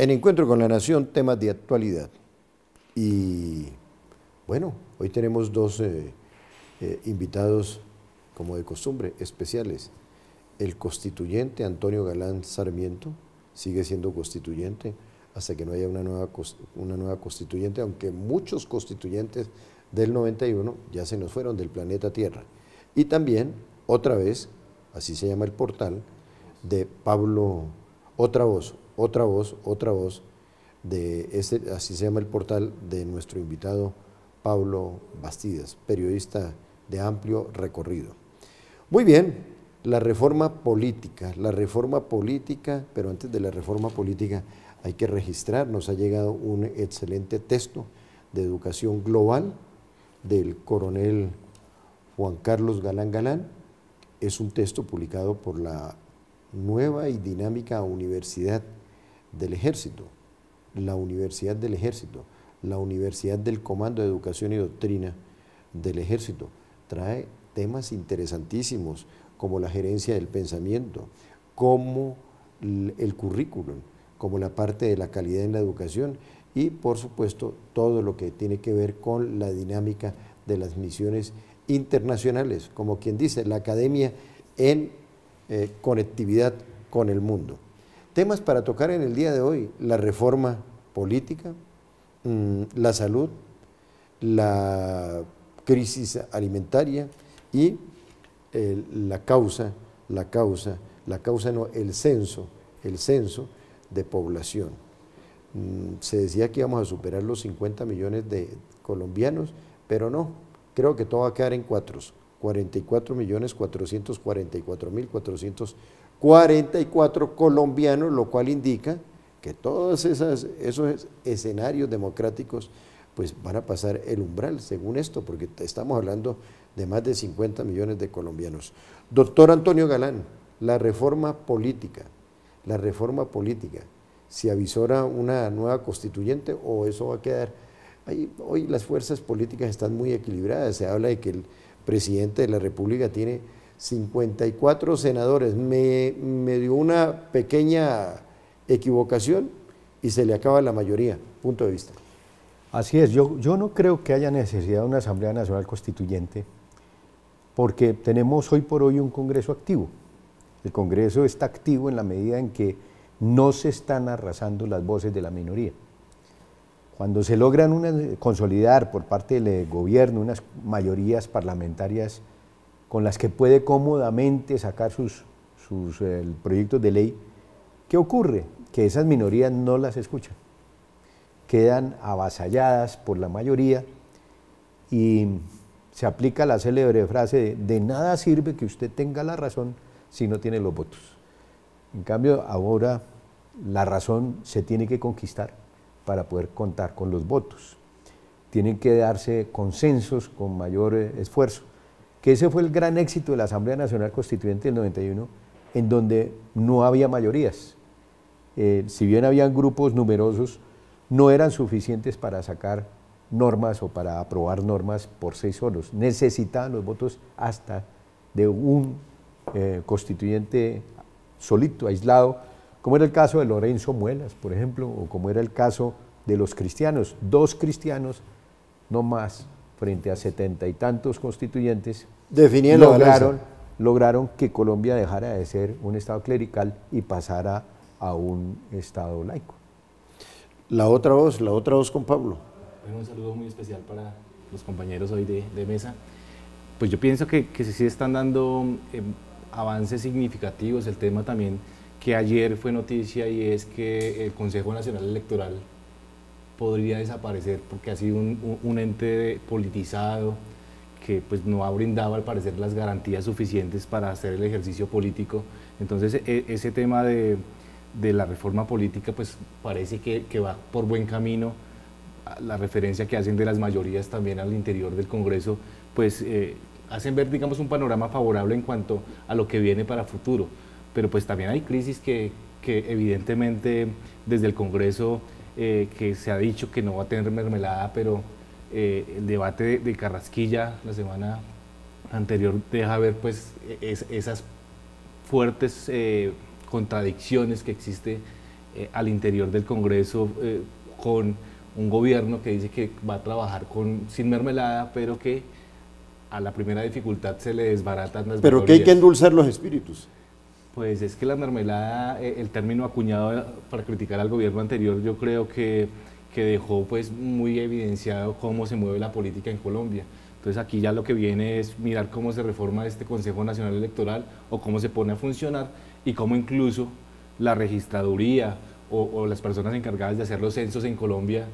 En Encuentro con la Nación, temas de actualidad. Y bueno, hoy tenemos dos invitados, como de costumbre, especiales. El constituyente Antonio Galán Sarmiento, sigue siendo constituyente hasta que no haya una nueva constituyente, aunque muchos constituyentes del 91 ya se nos fueron del planeta Tierra. Y también, otra vez, así se llama el portal, de Pablo, otra voz, así se llama el portal de nuestro invitado Pablo Bastidas, periodista de amplio recorrido. Muy bien, la reforma política, pero antes de la reforma política hay que registrar, nos ha llegado un excelente texto de educación global del coronel Juan Carlos Galán Galán. Es un texto publicado por la nueva y dinámica Universidad del Ejército, la Universidad del Ejército, la Universidad del Comando de Educación y Doctrina del Ejército. Trae temas interesantísimos como la gerencia del pensamiento, como el currículum, como la parte de la calidad en la educación y, por supuesto, todo lo que tiene que ver con la dinámica de las misiones internacionales, como quien dice, la academia en conectividad con el mundo. Temas para tocar en el día de hoy: la reforma política, la salud, la crisis alimentaria y el censo de población. Se decía que íbamos a superar los 50 millones de colombianos, pero no, creo que todo va a quedar en 44.444.444 colombianos, lo cual indica que todos esos escenarios democráticos pues van a pasar el umbral, según esto, porque estamos hablando de más de 50 millones de colombianos. Doctor Antonio Galán, la reforma política, ¿se avisora una nueva constituyente o eso va a quedar ahí? Hoy las fuerzas políticas están muy equilibradas, se habla de que el presidente de la República tiene 54 senadores, me dio una pequeña equivocación y se le acaba la mayoría, punto de vista. Así es, yo no creo que haya necesidad de una Asamblea Nacional Constituyente, porque tenemos hoy por hoy un Congreso activo. El Congreso está activo en la medida en que no se están arrasando las voces de la minoría. Cuando se logran consolidar por parte del gobierno unas mayorías parlamentarias con las que puede cómodamente sacar sus proyectos de ley, ¿qué ocurre? Que esas minorías no las escuchan, quedan avasalladas por la mayoría y se aplica la célebre frase de nada sirve que usted tenga la razón si no tiene los votos. En cambio, ahora la razón se tiene que conquistar para poder contar con los votos. Tienen que darse consensos con mayor esfuerzo, que ese fue el gran éxito de la Asamblea Nacional Constituyente del 91, en donde no había mayorías. Si bien habían grupos numerosos, no eran suficientes para sacar normas o para aprobar normas por sí solos. Necesitaban los votos hasta de un constituyente solito, aislado, como era el caso de Lorenzo Muelas, por ejemplo, o como era el caso de los cristianos. 2 cristianos, no más, frente a 70 y tantos constituyentes, lograron que Colombia dejara de ser un Estado clerical y pasara a un Estado laico. La otra voz con Pablo. Bueno, un saludo muy especial para los compañeros hoy de mesa. Pues yo pienso que sí están dando avances significativos. El tema también que ayer fue noticia, y es que el Consejo Nacional Electoral podría desaparecer porque ha sido un ente politizado que pues no ha brindado al parecer las garantías suficientes para hacer el ejercicio político. Entonces ese tema de la reforma política pues parece que va por buen camino. La referencia que hacen de las mayorías también al interior del Congreso pues hacen ver, digamos, un panorama favorable en cuanto a lo que viene para futuro, pero pues también hay crisis que evidentemente desde el Congreso que se ha dicho que no va a tener mermelada, pero el debate de Carrasquilla la semana anterior deja ver pues esas fuertes contradicciones que existe al interior del Congreso con un gobierno que dice que va a trabajar sin mermelada, pero que a la primera dificultad se le desbaratan las Pero que hay que endulzar los espíritus. Pues es que la mermelada, el término acuñado para criticar al gobierno anterior, yo creo que dejó pues muy evidenciado cómo se mueve la política en Colombia. Entonces aquí ya lo que viene es mirar cómo se reforma este Consejo Nacional Electoral o cómo se pone a funcionar y cómo incluso la registraduría o las personas encargadas de hacer los censos en Colombia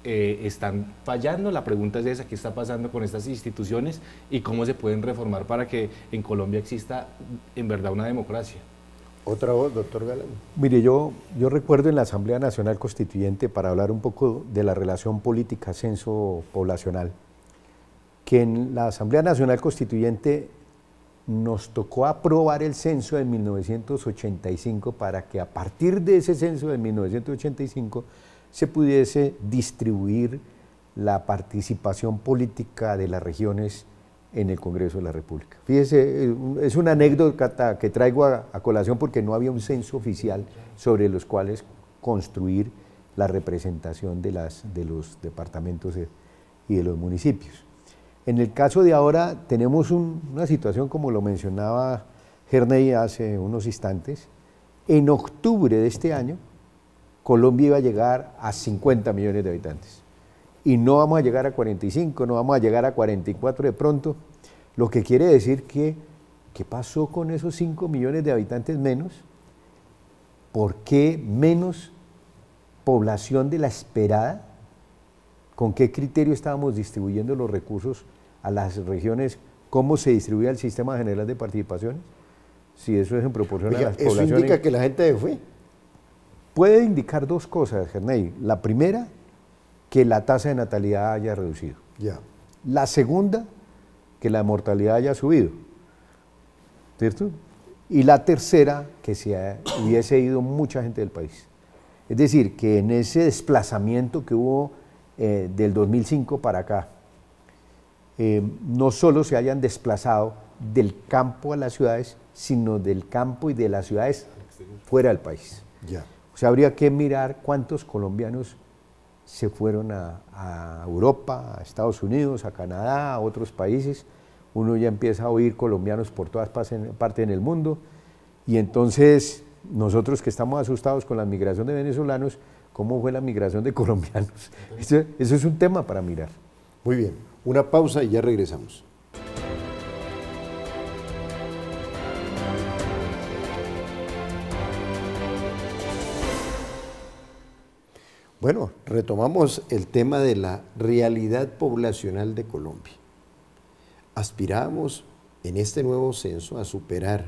están fallando. La pregunta es esa: ¿qué está pasando con estas instituciones y cómo se pueden reformar para que en Colombia exista en verdad una democracia? Otra voz, doctor Galán. Mire, yo recuerdo en la Asamblea Nacional Constituyente, para hablar un poco de la relación política censo poblacional, que en la Asamblea Nacional Constituyente nos tocó aprobar el censo de 1985 para que a partir de ese censo de 1985 se pudiese distribuir la participación política de las regiones en el Congreso de la República. Fíjese, es una anécdota que traigo a colación porque no había un censo oficial sobre los cuales construir la representación de los departamentos y de los municipios. En el caso de ahora tenemos una situación, como lo mencionaba Herney hace unos instantes. En octubre de este año, Colombia iba a llegar a 50 millones de habitantes. Y no vamos a llegar a 45, no vamos a llegar a 44 de pronto, lo que quiere decir que, ¿qué pasó con esos 5 millones de habitantes menos? ¿Por qué menos población de la esperada? ¿Con qué criterio estábamos distribuyendo los recursos a las regiones? ¿Cómo se distribuía el sistema general de participaciones? Si eso es en proporción a las poblaciones. ¿Eso indica que la gente fue? Puede indicar dos cosas, Herney. La primera, que la tasa de natalidad haya reducido. Ya. La segunda, que la mortalidad haya subido, ¿cierto? Y la tercera, que hubiese ido mucha gente del país. Es decir, que en ese desplazamiento que hubo del 2005 para acá, no solo se hayan desplazado del campo a las ciudades, sino del campo y de las ciudades fuera del país. Ya. O sea, habría que mirar cuántos colombianos se fueron a Europa, a Estados Unidos, a Canadá, a otros países. Uno ya empieza a oír colombianos por todas partes en el mundo, y entonces nosotros que estamos asustados con la migración de venezolanos, ¿cómo fue la migración de colombianos? Eso es un tema para mirar. Muy bien, una pausa y ya regresamos. Bueno, retomamos el tema de la realidad poblacional de Colombia. Aspiramos en este nuevo censo a superar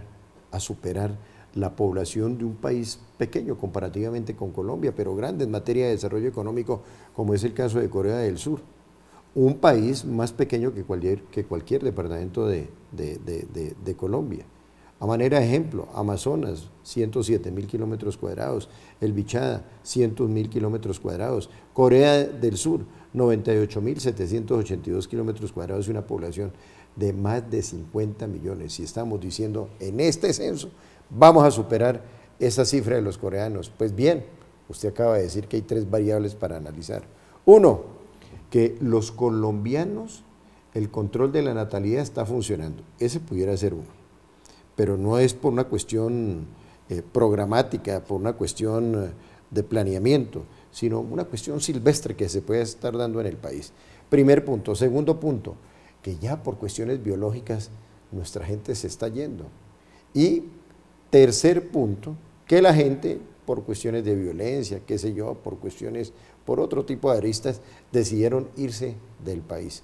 la población de un país pequeño comparativamente con Colombia, pero grande en materia de desarrollo económico, como es el caso de Corea del Sur. Un país más pequeño que cualquier departamento de Colombia. A manera de ejemplo, Amazonas, 107.000 kilómetros cuadrados, el Bichada, 100.000 kilómetros cuadrados, Corea del Sur, 98.782 kilómetros cuadrados y una población de más de 50 millones. Y estamos diciendo, en este censo vamos a superar esa cifra de los coreanos. Pues bien, usted acaba de decir que hay 3 variables para analizar. Uno, que los colombianos, el control de la natalidad está funcionando. Ese pudiera ser uno. Pero no es por una cuestión programática, por una cuestión de planeamiento, sino una cuestión silvestre que se puede estar dando en el país. Primer punto. Segundo punto, que ya por cuestiones biológicas nuestra gente se está yendo. Y tercer punto, que la gente por cuestiones de violencia, qué sé yo, por otro tipo de aristas, decidieron irse del país.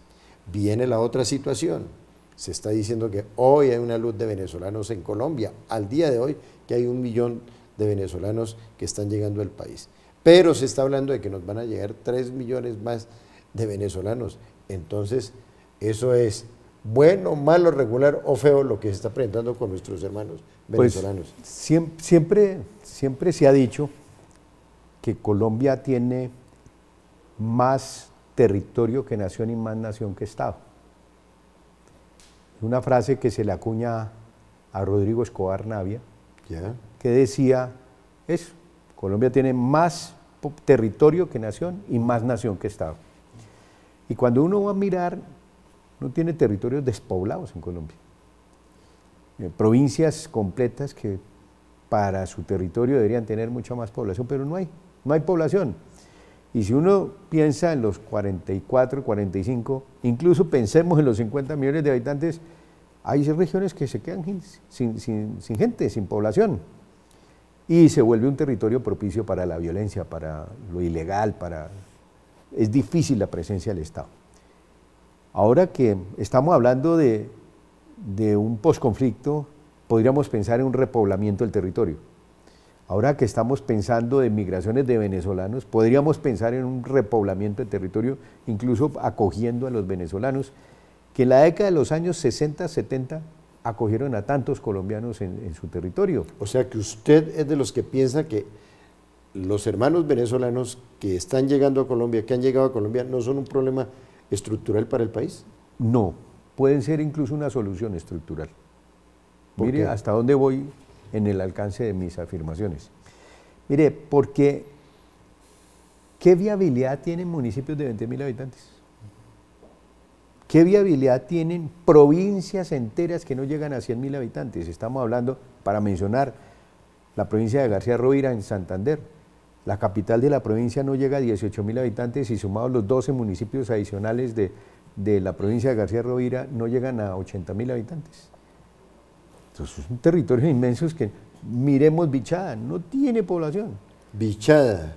Viene la otra situación. Se está diciendo que hoy hay una luz de venezolanos en Colombia, al día de hoy que hay 1 millón de venezolanos que están llegando al país. Pero se está hablando de que nos van a llegar 3 millones más de venezolanos. Entonces, eso es bueno, malo, regular o feo lo que se está presentando con nuestros hermanos venezolanos. Pues, siempre se ha dicho que Colombia tiene más territorio que nación y más nación que Estado. Una frase que se le acuña a Rodrigo Escobar Navia, ¿Ya? que decía eso, Colombia tiene más territorio que nación y más nación que Estado. Y cuando uno va a mirar, no tiene territorios despoblados en Colombia. Provincias completas que para su territorio deberían tener mucha más población, pero no hay población. Y si uno piensa en los 44, 45, incluso pensemos en los 50 millones de habitantes, hay regiones que se quedan sin gente, sin población. Y se vuelve un territorio propicio para la violencia, para lo ilegal, es difícil la presencia del Estado. Ahora que estamos hablando de un posconflicto, podríamos pensar en un repoblamiento del territorio. Ahora que estamos pensando en migraciones de venezolanos, podríamos pensar en un repoblamiento del territorio, incluso acogiendo a los venezolanos, que en la década de los años 60, 70, acogieron a tantos colombianos en su territorio. O sea que usted es de los que piensa que los hermanos venezolanos que están llegando a Colombia, que han llegado a Colombia, no son un problema estructural para el país. No, pueden ser incluso una solución estructural. Mire hasta dónde voy en el alcance de mis afirmaciones. Mire, porque ¿qué viabilidad tienen municipios de 20.000 habitantes? ¿Qué viabilidad tienen provincias enteras que no llegan a 100.000 habitantes? Estamos hablando, para mencionar, la provincia de García Rovira en Santander. La capital de la provincia no llega a 18.000 habitantes y sumados los 12 municipios adicionales de la provincia de García Rovira no llegan a 80.000 habitantes. Entonces, son territorios inmensos que, miremos Bichada, no tiene población. Bichada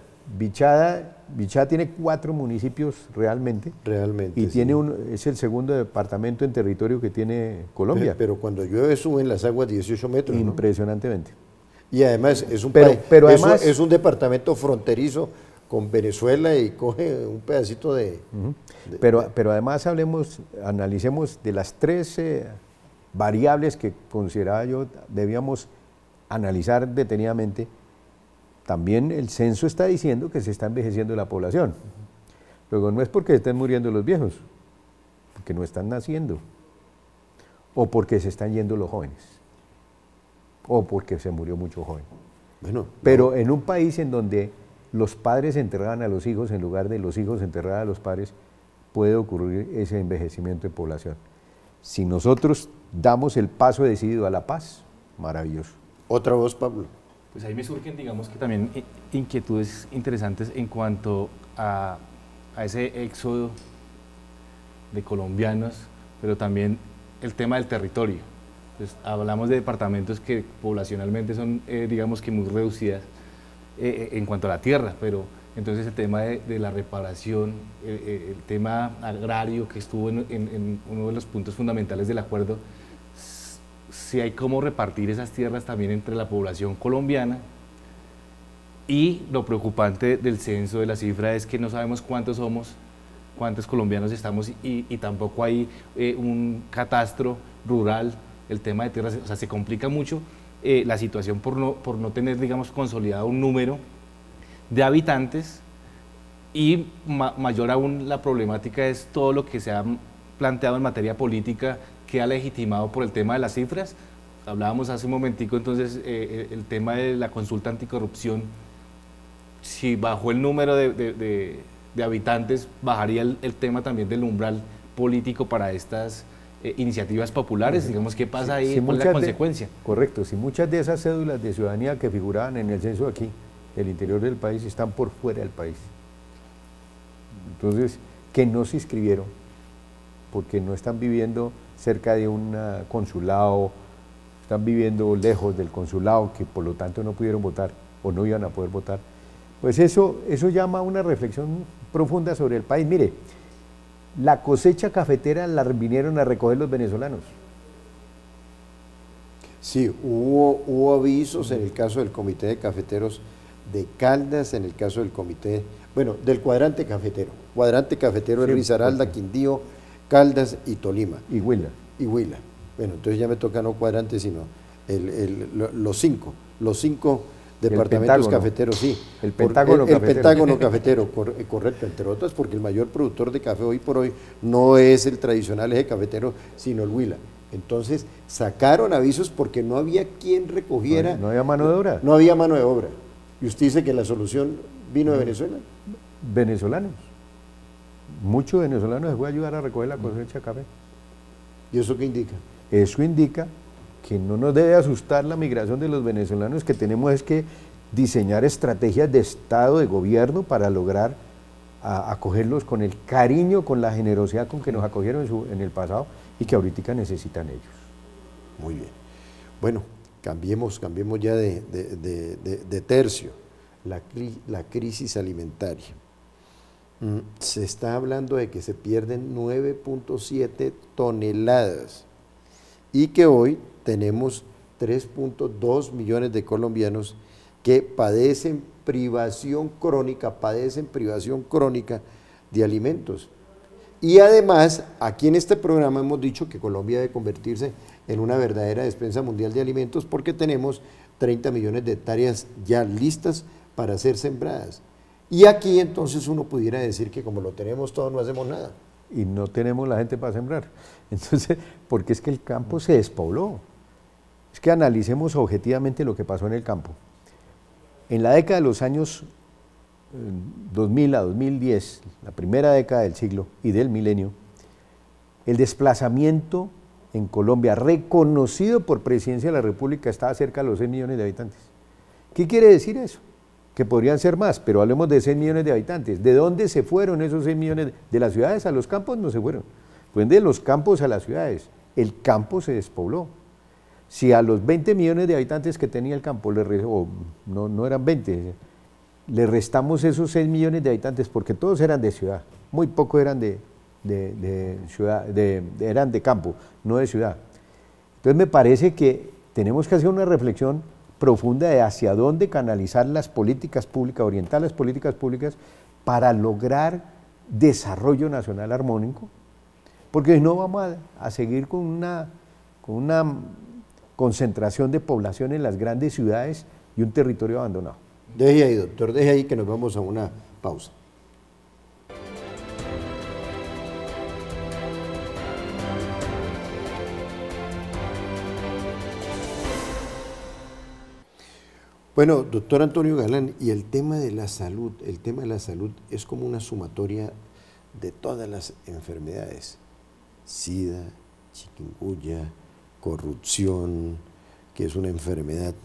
tiene 4 municipios realmente. Realmente. Y tiene es el segundo departamento en territorio que tiene Colombia. Pero cuando llueve suben las aguas 18 metros, ¿no? Impresionantemente. Y además es un, además, es un departamento fronterizo con Venezuela y coge un pedacito de... Pero además analicemos de las 3 variables que consideraba yo debíamos analizar detenidamente. También el censo está diciendo que se está envejeciendo la población. Luego no es porque estén muriendo los viejos, porque no están naciendo, o porque se están yendo los jóvenes, o porque se murió mucho joven. Bueno, pero en un país en donde los padres enterraban a los hijos en lugar de los hijos enterrar a los padres, puede ocurrir ese envejecimiento de población. Si nosotros damos el paso decidido a la paz, maravilloso. Otra voz, Pablo. Pues ahí me surgen, digamos que también inquietudes interesantes en cuanto a ese éxodo de colombianos, pero también el tema del territorio. Pues hablamos de departamentos que poblacionalmente son, digamos que muy reducidas en cuanto a la tierra, pero entonces el tema de la reparación, el tema agrario que estuvo en uno de los puntos fundamentales del acuerdo, si hay cómo repartir esas tierras también entre la población colombiana. Y lo preocupante del censo, de la cifra, es que no sabemos cuántos somos, cuántos colombianos estamos y tampoco hay un catastro rural. El tema de tierras, o sea, se complica mucho la situación por no tener, digamos, consolidado un número de habitantes y mayor aún la problemática es todo lo que se ha planteado en materia política que ha legitimado por el tema de las cifras. Hablábamos hace un momentico entonces el tema de la consulta anticorrupción. Si bajó el número de habitantes, bajaría el tema también del umbral político para estas iniciativas populares. Digamos, ¿qué pasa ahí? Si ¿Cuál es la consecuencia? Correcto, si muchas de esas cédulas de ciudadanía que figuraban en el censo aquí, del interior del país, están por fuera del país. Entonces, que no se inscribieron, porque no están viviendo cerca de un consulado, están viviendo lejos del consulado, que por lo tanto no pudieron votar o no iban a poder votar, pues eso llama a una reflexión profunda sobre el país. Mire, la cosecha cafetera la vinieron a recoger los venezolanos. Sí, hubo avisos en el caso del Comité de Cafeteros de Caldas, en el caso del comité, bueno, del cuadrante cafetero. Cuadrante cafetero de Risaralda, Quindío, Caldas y Tolima. Y Huila. Y Huila. Bueno, entonces ya me toca no cuadrante, sino los cinco departamentos cafeteros, sí. El Pentágono cafetero. El Pentágono cafetero, correcto, entre otras, porque el mayor productor de café hoy por hoy no es el tradicional eje cafetero, sino el Huila. Entonces sacaron avisos porque no había quien recogiera. No había mano de obra. No había mano de obra. ¿Y usted dice que la solución vino de Venezuela? Venezolanos. Muchos venezolanos les voy a ayudar a recoger la cosecha de café. ¿Y eso qué indica? Eso indica que no nos debe asustar la migración de los venezolanos, que tenemos es que diseñar estrategias de Estado, de gobierno, para lograr acogerlos con el cariño, con la generosidad con que nos acogieron en el pasado y que ahorita necesitan ellos. Muy bien. Bueno, cambiemos ya de tercio. La crisis alimentaria. Se está hablando de que se pierden 9.7 toneladas y que hoy tenemos 3.2 millones de colombianos que padecen privación crónica de alimentos. Y además, aquí en este programa hemos dicho que Colombia debe convertirse en una verdadera despensa mundial de alimentos porque tenemos 30 millones de hectáreas ya listas para ser sembradas. Y aquí entonces uno pudiera decir que como lo tenemos todo no hacemos nada. Y no tenemos la gente para sembrar. Entonces, porque es que el campo se despobló. Es que analicemos objetivamente lo que pasó en el campo. En la década de los años 2000 a 2010, la primera década del siglo y del milenio, el desplazamiento en Colombia, reconocido por Presidencia de la República, estaba cerca de los 6 millones de habitantes. ¿Qué quiere decir eso? Que podrían ser más, pero hablemos de 6 millones de habitantes. ¿De dónde se fueron esos 6 millones? ¿De las ciudades a los campos? No se fueron. Fueron de los campos a las ciudades. El campo se despobló. Si a los 20 millones de habitantes que tenía el campo, no eran 20, le restamos esos 6 millones de habitantes, porque todos eran de ciudad, muy pocos eran de ciudad, eran de campo, no de ciudad. Entonces me parece que tenemos que hacer una reflexión profunda de hacia dónde canalizar las políticas públicas, orientar las políticas públicas para lograr desarrollo nacional armónico, porque si no vamos a seguir con una concentración de población en las grandes ciudades y un territorio abandonado. Deje ahí, doctor, deje ahí que nos vamos a una pausa. Bueno, doctor Antonio Galán, y el tema de la salud es como una sumatoria de todas las enfermedades: SIDA, chikungunya, corrupción, que es una enfermedad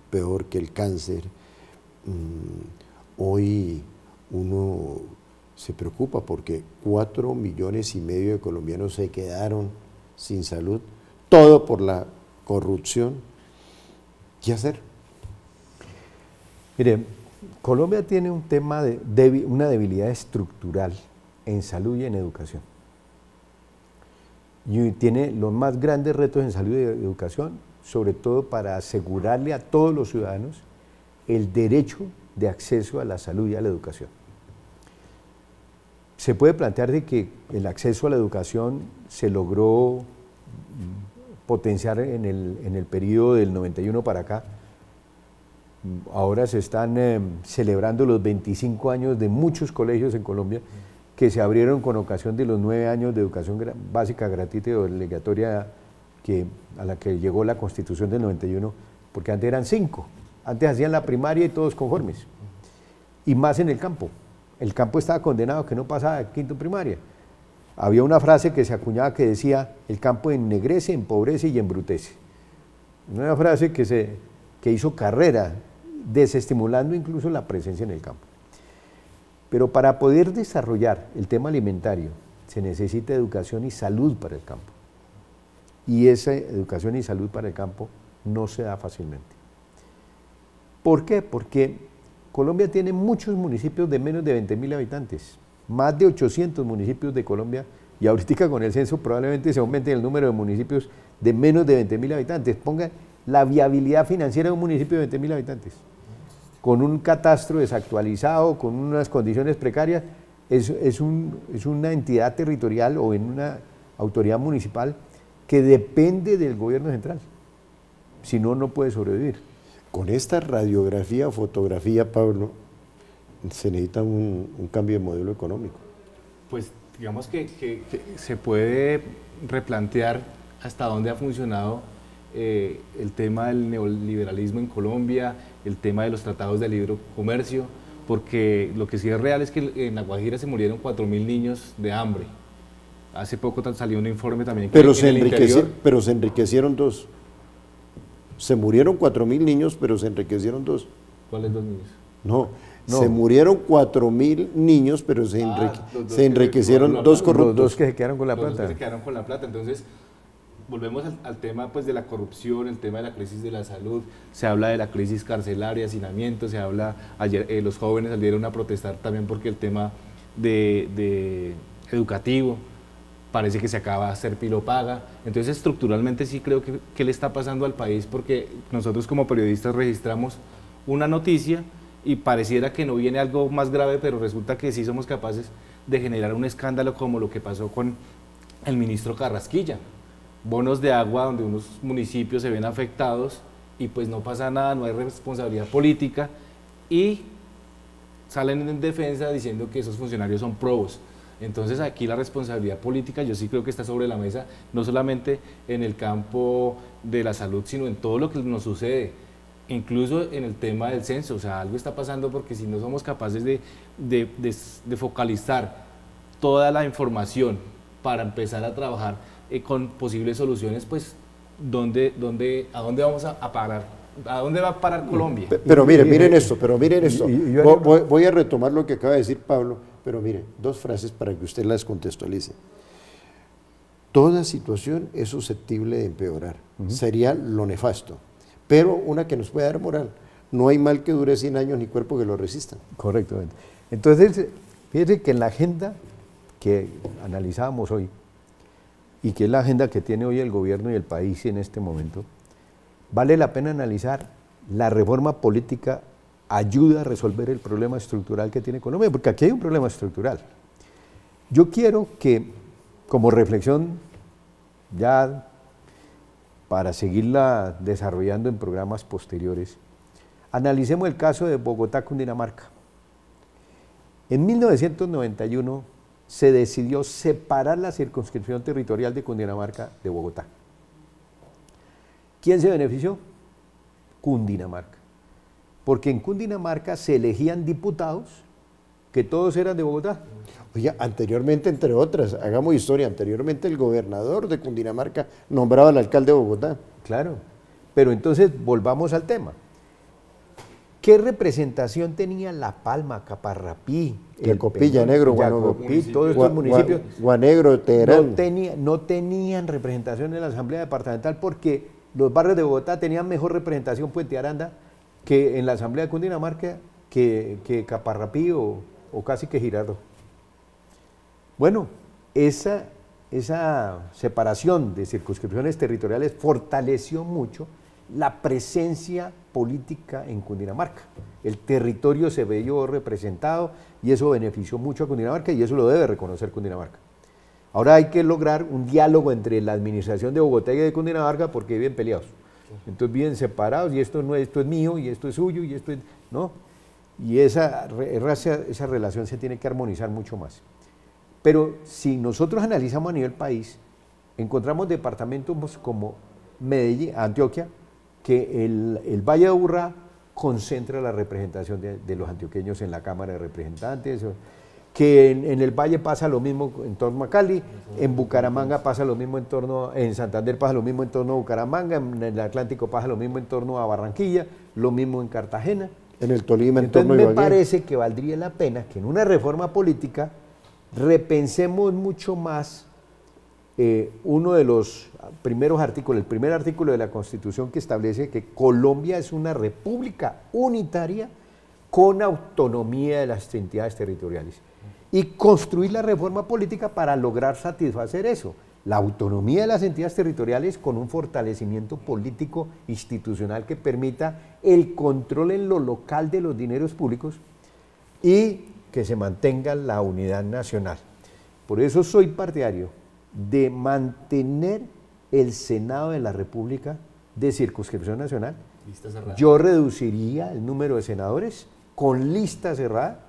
peor que el cáncer. Hoy uno se preocupa porque 4,5 millones de colombianos se quedaron sin salud, todo por la corrupción. ¿Qué hacer? Mire, Colombia tiene un tema una debilidad estructural en salud y en educación. Y tiene los más grandes retos en salud y educación, sobre todo para asegurarle a todos los ciudadanos el derecho de acceso a la salud y a la educación. Se puede plantear de que el acceso a la educación se logró potenciar en el periodo del 91 para acá. Ahora se están celebrando los 25 años de muchos colegios en Colombia que se abrieron con ocasión de los 9 años de educación básica gratuita y obligatoria a la que llegó la Constitución del 91, porque antes eran 5. Antes hacían la primaria y todos conformes. Y más en el campo. El campo estaba condenado a que no pasaba de quinto primaria. Había una frase que se acuñaba que decía: el campo ennegrece, empobrece y embrutece. Una frase que hizo carrera, desestimulando incluso la presencia en el campo. Pero para poder desarrollar el tema alimentario se necesita educación y salud para el campo. Y esa educación y salud para el campo no se da fácilmente. ¿Por qué? Porque Colombia tiene muchos municipios de menos de 20.000 habitantes, más de 800 municipios de Colombia, y ahorita con el censo probablemente se aumente el número de municipios de menos de 20.000 habitantes. Pongan la viabilidad financiera de un municipio de 20.000 habitantes, con un catastro desactualizado, con unas condiciones precarias, es una entidad territorial o en una autoridad municipal que depende del gobierno central, si no, no puede sobrevivir. Con esta radiografía o fotografía, Pablo, se necesita un cambio de modelo económico. Pues digamos que se puede replantear hasta dónde ha funcionado el tema del neoliberalismo en Colombia, el tema de los tratados de libre comercio, porque lo que sí es real es que en La Guajira se murieron 4.000 niños de hambre. Hace poco salió un informe también que pero pero se enriquecieron dos. Se murieron 4.000 niños, pero se enriquecieron dos. ¿Cuáles dos niños? No, se murieron 4.000 niños, pero se enriquecieron dos corruptos. Los dos que se quedaron con la Los dos plata. que se quedaron con la plata. Entonces, volvemos al tema pues, de la corrupción, el tema de la crisis de la salud, se habla de la crisis carcelaria, hacinamiento, se habla, ayer los jóvenes salieron a protestar también porque el tema de educativo parece que se acaba de hacer pilopaga. Entonces estructuralmente sí creo que le está pasando al país, porque nosotros como periodistas registramos una noticia y pareciera que no viene algo más grave, pero resulta que sí somos capaces de generar un escándalo como lo que pasó con el ministro Carrasquilla. Bonos de agua donde unos municipios se ven afectados y pues no pasa nada, no hay responsabilidad política y salen en defensa diciendo que esos funcionarios son probos. Entonces aquí la responsabilidad política yo sí creo que está sobre la mesa, no solamente en el campo de la salud, sino en todo lo que nos sucede, incluso en el tema del censo. O sea, algo está pasando, porque si no somos capaces de focalizar toda la información para empezar a trabajar con posibles soluciones, pues ¿a dónde vamos a parar? ¿A dónde va a parar Colombia? Pero miren esto. Voy a retomar lo que acaba de decir Pablo, pero miren, dos frases para que usted las contextualice. Toda situación es susceptible de empeorar, sería lo nefasto, pero una que nos puede dar moral. No hay mal que dure 100 años ni cuerpo que lo resista. Correctamente. Entonces, fíjese que en la agenda que analizábamos hoy, y que es la agenda que tiene hoy el gobierno y el país en este momento, vale la pena analizar la reforma política ayuda a resolver el problema estructural que tiene Colombia, porque aquí hay un problema estructural. Yo quiero que, como reflexión, ya para seguirla desarrollando en programas posteriores, analicemos el caso de Bogotá-Cundinamarca. En 1991 se decidió separar la circunscripción territorial de Cundinamarca de Bogotá. ¿Quién se benefició? Cundinamarca. Porque en Cundinamarca se elegían diputados que todos eran de Bogotá. Oye, anteriormente, entre otras, hagamos historia, anteriormente el gobernador de Cundinamarca nombraba al alcalde de Bogotá. Claro, pero entonces volvamos al tema. ¿Qué representación tenía La Palma, Caparrapí, Copilla, Negro, Yacopí, todos estos municipios? Guanegro, Teherán. No tenían representación en la Asamblea Departamental, porque los barrios de Bogotá tenían mejor representación Puente Aranda que en la Asamblea de Cundinamarca, que Caparrapí o casi que Girardot. Bueno, esa separación de circunscripciones territoriales fortaleció mucho la presencia política en Cundinamarca. El territorio se vio representado y eso benefició mucho a Cundinamarca, y eso lo debe reconocer Cundinamarca. Ahora hay que lograr un diálogo entre la administración de Bogotá y de Cundinamarca, porque viven peleados. Entonces viven separados, y esto es mío, y esto es suyo, y esto es... ¿no? Y esa relación se tiene que armonizar mucho más. Pero si nosotros analizamos a nivel país, encontramos departamentos como Medellín, Antioquia, que el Valle de Aburrá concentra la representación de los antioqueños en la Cámara de Representantes, que en el Valle pasa lo mismo en torno a Cali, en Bucaramanga pasa lo mismo en Santander pasa lo mismo en torno a Bucaramanga, en el Atlántico pasa lo mismo en torno a Barranquilla, lo mismo en Cartagena. En el Tolima, en torno a Ibagué. Me parece que valdría la pena que en una reforma política repensemos mucho más uno de los primeros artículos, el primer artículo de la Constitución, que establece que Colombia es una república unitaria con autonomía de las entidades territoriales, y construir la reforma política para lograr satisfacer eso, la autonomía de las entidades territoriales con un fortalecimiento político institucional que permita el control en lo local de los dineros públicos y que se mantenga la unidad nacional. Por eso soy partidario de mantener el Senado de la República de circunscripción nacional. Yo reduciría el número de senadores con lista cerrada,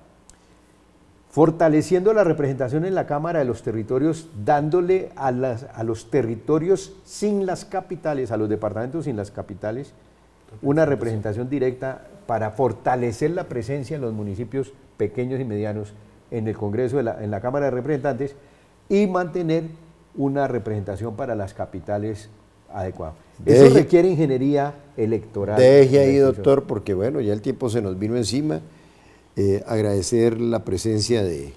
fortaleciendo la representación en la Cámara de los Territorios, dándole a los territorios sin las capitales, a los departamentos sin las capitales, una representación directa para fortalecer la presencia en los municipios pequeños y medianos en el Congreso, en la Cámara de Representantes, y mantener una representación para las capitales adecuada. Eso requiere ingeniería electoral. Deje ahí, doctor, porque bueno, ya el tiempo se nos vino encima. Agradecer la presencia de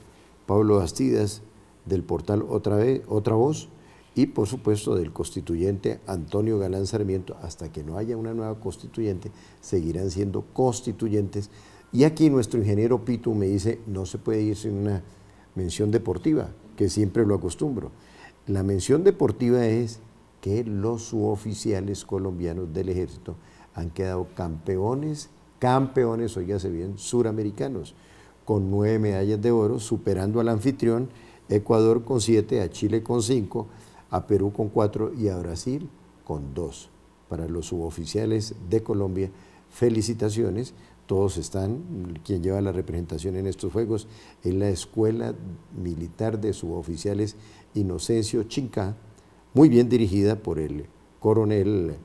Pablo Bastidas, del portal Otra Voz, y por supuesto del constituyente Antonio Galán Sarmiento. Hasta que no haya una nueva constituyente, seguirán siendo constituyentes. Y aquí nuestro ingeniero Pitu me dice, no se puede ir sin una mención deportiva, que siempre lo acostumbro. La mención deportiva es que los suboficiales colombianos del ejército han quedado campeones, oígase bien, suramericanos, con 9 medallas de oro, superando al anfitrión, Ecuador con 7, a Chile con 5, a Perú con 4 y a Brasil con 2. Para los suboficiales de Colombia, felicitaciones, todos están, quien lleva la representación en estos Juegos es la Escuela Militar de Suboficiales Inocencio Chincá, muy bien dirigida por el coronel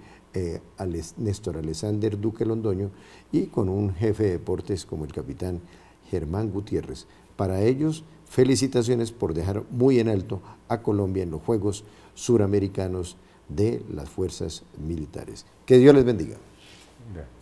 Néstor Alexander Duque Londoño, y con un jefe de deportes como el capitán Germán Gutiérrez. Para ellos, felicitaciones por dejar muy en alto a Colombia en los Juegos Suramericanos de las Fuerzas Militares. Que Dios les bendiga. Gracias.